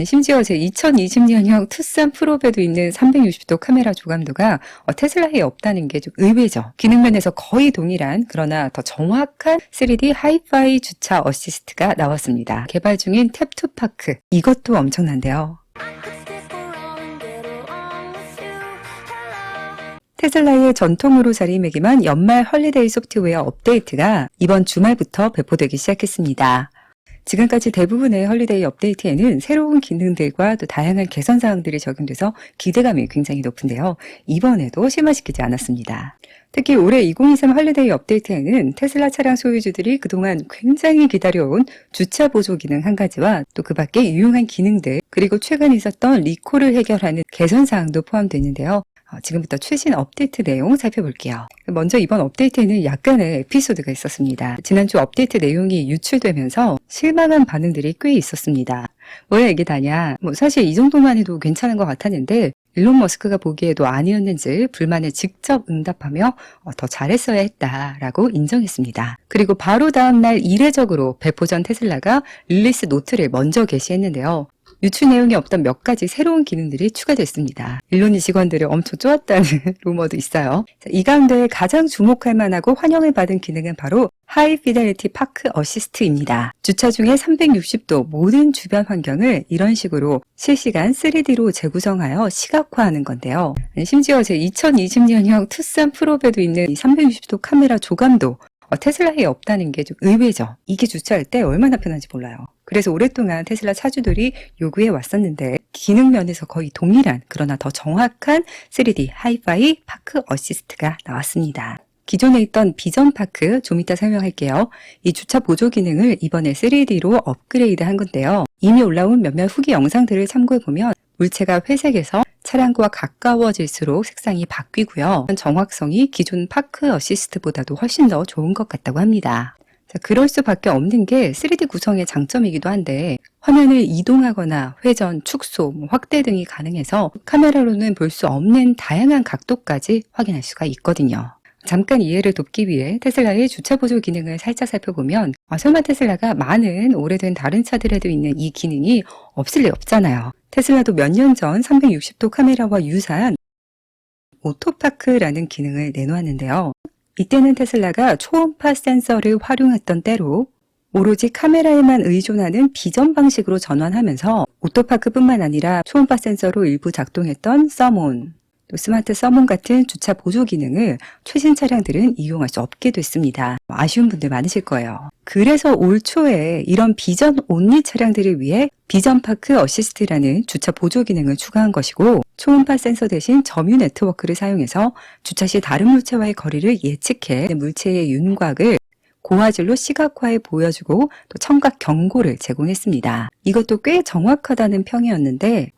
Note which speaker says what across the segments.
Speaker 1: 심지어 제 2020년형 투싼 프로배도 있는 360도 카메라 조감도가 테슬라에 없다는 게 좀 의외죠. 기능 면에서 거의 동일한 그러나 더 정확한 3D 하이파이 주차 어시스트가 나왔습니다. 개발 중인 탭2 파크, 이것도 엄청난데요. 테슬라의 전통으로 자리매김한 연말 헐리데이 소프트웨어 업데이트가 이번 주말부터 배포되기 시작했습니다. 지금까지 대부분의 헐리데이 업데이트에는 새로운 기능들과 또 다양한 개선 사항들이 적용돼서 기대감이 굉장히 높은데요. 이번에도 실망시키지 않았습니다. 특히 올해 2023 헐리데이 업데이트에는 테슬라 차량 소유주들이 그동안 굉장히 기다려온 주차 보조 기능 한 가지와 또 그 밖에 유용한 기능들, 그리고 최근 있었던 리콜을 해결하는 개선 사항도 포함되어 있는데요. 지금부터 최신 업데이트 내용 살펴볼게요. 먼저 이번 업데이트에는 약간의 에피소드가 있었습니다. 지난주 업데이트 내용이 유출되면서 실망한 반응들이 꽤 있었습니다. 왜 이게 다냐? 사실 이 정도만 해도 괜찮은 것 같았는데 일론 머스크가 보기에도 아니었는지 불만에 직접 응답하며 더 잘했어야 했다라고 인정했습니다. 그리고 바로 다음날 이례적으로 배포 전 테슬라가 릴리스 노트를 먼저 게시했는데요. 유출 내용이 없던 몇 가지 새로운 기능들이 추가됐습니다. 일론이 직원들을 엄청 쪼았다는 루머도 있어요. 이 가운데 가장 주목할 만하고 환영을 받은 기능은 바로 하이 피델리티 파크 어시스트입니다. 주차 중에 360도 모든 주변 환경을 이런 식으로 실시간 3D로 재구성하여 시각화하는 건데요. 심지어 제 2020년형 투싼 프로배도 있는 이 360도 카메라 조감도 테슬라에 없다는 게 좀 의외죠. 이게 주차할 때 얼마나 편한지 몰라요. 그래서 오랫동안 테슬라 차주들이 요구해 왔었는데 기능 면에서 거의 동일한 그러나 더 정확한 3D 하이파이 파크 어시스트가 나왔습니다. 기존에 있던 비전 파크 좀 이따 설명할게요. 이 주차 보조 기능을 이번에 3D로 업그레이드 한 건데요. 이미 올라온 몇몇 후기 영상들을 참고해보면 물체가 회색에서 차량과 가까워질수록 색상이 바뀌고요. 정확성이 기존 파크 어시스트보다도 훨씬 더 좋은 것 같다고 합니다. 그럴 수밖에 없는 게 3D 구성의 장점이기도 한데 화면을 이동하거나 회전, 축소, 확대 등이 가능해서 카메라로는 볼 수 없는 다양한 각도까지 확인할 수가 있거든요. 잠깐 이해를 돕기 위해 테슬라의 주차 보조 기능을 살짝 살펴보면 설마 테슬라가 많은 오래된 다른 차들에도 있는 이 기능이 없을 리 없잖아요. 테슬라도 몇 년 전 360도 카메라와 유사한 오토파크라는 기능을 내놓았는데요. 이때는 테슬라가 초음파 센서를 활용했던 때로 오로지 카메라에만 의존하는 비전 방식으로 전환하면서 오토파크뿐만 아니라 초음파 센서로 일부 작동했던 서몬, 또 스마트 서몬 같은 주차 보조 기능을 최신 차량들은 이용할 수 없게 됐습니다. 아쉬운 분들 많으실 거예요. 그래서 올 초에 이런 비전 온리 차량들을 위해 비전 파크 어시스트라는 주차 보조 기능을 추가한 것이고 초음파 센서 대신 점유 네트워크를 사용해서 주차 시 다른 물체와의 거리를 예측해 물체의 윤곽을 고화질로 시각화해 보여주고 또 청각 경고를 제공했습니다. 이것도 꽤 정확하다는 평이었는데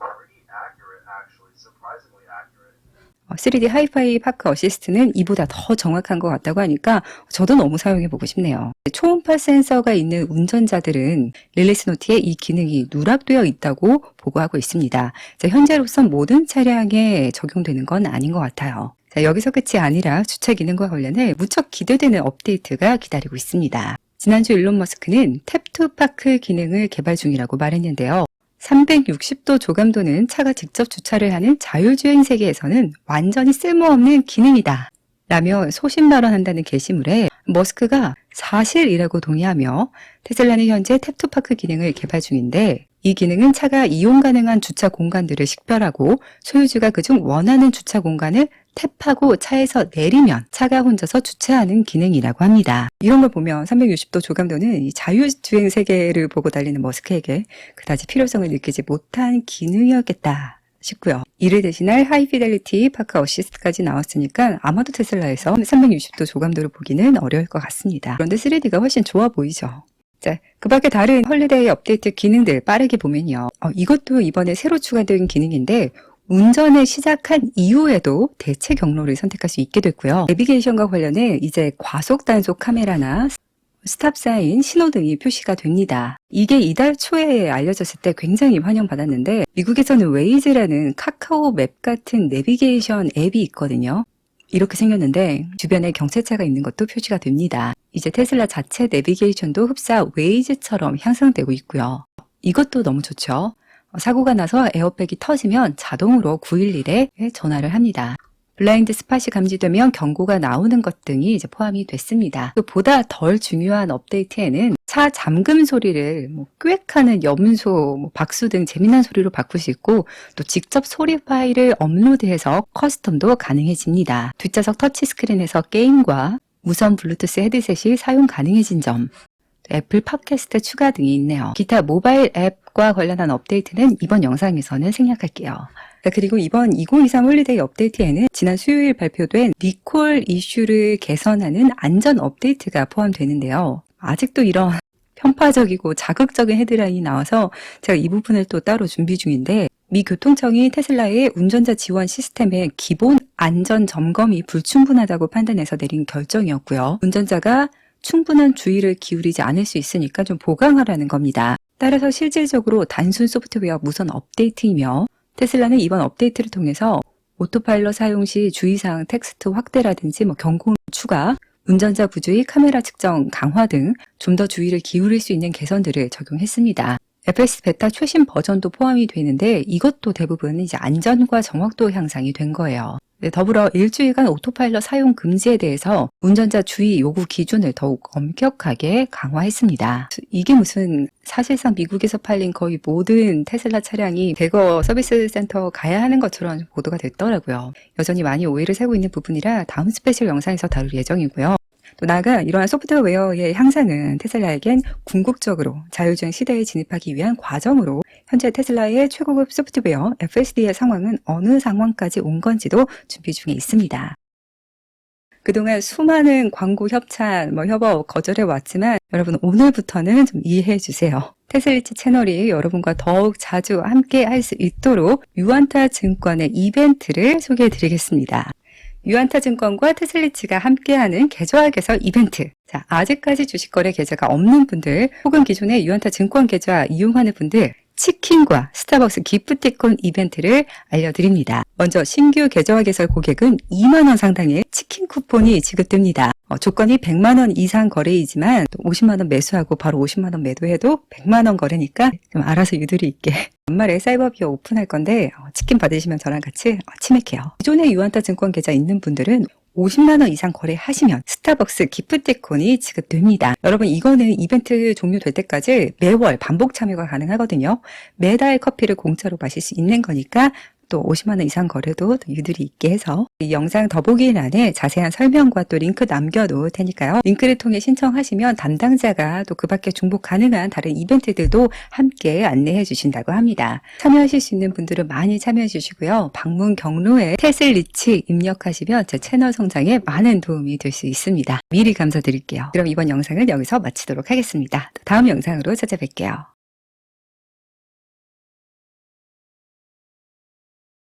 Speaker 1: 3D 하이파이 파크 어시스트는 이보다 더 정확한 것 같다고 하니까 저도 너무 사용해보고 싶네요. 초음파 센서가 있는 운전자들은 릴리스 노트에 이 기능이 누락되어 있다고 보고하고 있습니다. 현재로선 모든 차량에 적용되는 건 아닌 것 같아요. 여기서 끝이 아니라 주차 기능과 관련해 무척 기대되는 업데이트가 기다리고 있습니다. 지난주 일론 머스크는 탭2 파크 기능을 개발 중이라고 말했는데요. 360도 조감도는 차가 직접 주차를 하는 자율주행 세계에서는 완전히 쓸모없는 기능이다 라며 소신 발언한다는 게시물에 머스크가 사실이라고 동의하며 테슬라는 현재 탭2 파크 기능을 개발 중인데 이 기능은 차가 이용 가능한 주차 공간들을 식별하고 소유주가 그중 원하는 주차 공간을 탭하고 차에서 내리면 차가 혼자서 주차하는 기능이라고 합니다. 이런 걸 보면 360도 조감도는 이 자율주행 세계를 보고 달리는 머스크에게 그다지 필요성을 느끼지 못한 기능이었겠다 싶고요. 이를 대신할 하이피델리티 파크 어시스트까지 나왔으니까 아마도 테슬라에서 360도 조감도를 보기는 어려울 것 같습니다. 그런데 3D가 훨씬 좋아 보이죠. 자, 그 밖에 다른 헐리데이 업데이트 기능들 빠르게 보면요. 이것도 이번에 새로 추가된 기능인데 운전을 시작한 이후에도 대체 경로를 선택할 수 있게 됐고요. 내비게이션과 관련해 이제 과속 단속 카메라나 스탑 사인, 신호등이 표시가 됩니다. 이게 이달 초에 알려졌을 때 굉장히 환영받았는데 미국에서는 웨이즈라는 카카오 맵 같은 내비게이션 앱이 있거든요. 이렇게 생겼는데 주변에 경찰차가 있는 것도 표시가 됩니다. 이제 테슬라 자체 내비게이션도 흡사 웨이즈처럼 향상되고 있고요. 이것도 너무 좋죠. 사고가 나서 에어백이 터지면 자동으로 911에 전화를 합니다. 블라인드 스팟이 감지되면 경고가 나오는 것 등이 이제 포함이 됐습니다. 또 보다 덜 중요한 업데이트에는 차 잠금 소리를 꽥하는 염소, 박수 등 재미난 소리로 바꿀 수 있고 또 직접 소리 파일을 업로드해서 커스텀도 가능해집니다. 뒷좌석 터치스크린에서 게임과 무선 블루투스 헤드셋이 사용 가능해진 점, 애플 팟캐스트 추가 등이 있네요. 기타 모바일 앱과 관련한 업데이트는 이번 영상에서는 생략할게요. 그리고 이번 2023 홀리데이 업데이트에는 지난 수요일 발표된 리콜 이슈를 개선하는 안전 업데이트가 포함되는데요. 아직도 이런 편파적이고 자극적인 헤드라인이 나와서 제가 이 부분을 또 따로 준비 중인데, 미 교통청이 테슬라의 운전자 지원 시스템의 기본 안전 점검이 불충분하다고 판단해서 내린 결정이었고요. 운전자가 충분한 주의를 기울이지 않을 수 있으니까 좀 보강하라는 겁니다. 따라서 실질적으로 단순 소프트웨어 무선 업데이트이며, 테슬라는 이번 업데이트를 통해서 오토파일럿 사용 시 주의사항 텍스트 확대라든지 경고 추가, 운전자 부주의 카메라 측정 강화 등 좀 더 주의를 기울일 수 있는 개선들을 적용했습니다. FS 베타 최신 버전도 포함이 되는데 이것도 대부분 이제 안전과 정확도 향상이 된 거예요. 더불어 일주일간 오토파일럿 사용 금지에 대해서 운전자 주의 요구 기준을 더욱 엄격하게 강화했습니다. 이게 무슨 사실상 미국에서 팔린 거의 모든 테슬라 차량이 대거 서비스 센터 가야 하는 것처럼 보도가 됐더라고요. 여전히 많이 오해를 사고 있는 부분이라 다음 스페셜 영상에서 다룰 예정이고요. 또 나아가 이러한 소프트웨어의 향상은 테슬라에겐 궁극적으로 자율주행 시대에 진입하기 위한 과정으로, 현재 테슬라의 최고급 소프트웨어 FSD의 상황은 어느 상황까지 온 건지도 준비 중에 있습니다. 그동안 수많은 광고 협찬, 협업 거절해 왔지만 여러분 오늘부터는 좀 이해해 주세요. 테슬리치 채널이 여러분과 더욱 자주 함께 할 수 있도록 유안타 증권의 이벤트를 소개해 드리겠습니다. 유안타 증권과 테슬리치가 함께하는 계좌 개설 이벤트. 자, 아직까지 주식거래 계좌가 없는 분들 혹은 기존에 유안타 증권 계좌 이용하는 분들, 치킨과 스타벅스 기프티콘 이벤트를 알려드립니다. 먼저 신규 계좌 개설 고객은 2만 원 상당의 치킨 쿠폰이 지급됩니다. 조건이 100만 원 이상 거래이지만 또 50만 원 매수하고 바로 50만 원 매도해도 100만 원 거래니까 좀 알아서 유도리 있게. 연말에 사이버비어 오픈할 건데 치킨 받으시면 저랑 같이 치맥해요. 기존에 유안타 증권 계좌 있는 분들은 50만 원 이상 거래하시면 스타벅스 기프티콘이 지급됩니다. 여러분 이거는 이벤트 종료될 때까지 매월 반복 참여가 가능하거든요. 매달 커피를 공짜로 마실 수 있는 거니까 또 50만 원 이상 거래도 유들이 있게 해서 이 영상 더보기란에 자세한 설명과 또 링크 남겨놓을 테니까요. 링크를 통해 신청하시면 담당자가 또 그 밖에 중복 가능한 다른 이벤트들도 함께 안내해 주신다고 합니다. 참여하실 수 있는 분들은 많이 참여해 주시고요. 방문 경로에 테슬리치 입력하시면 제 채널 성장에 많은 도움이 될 수 있습니다. 미리 감사드릴게요. 그럼 이번 영상은 여기서 마치도록 하겠습니다. 다음 영상으로 찾아뵐게요.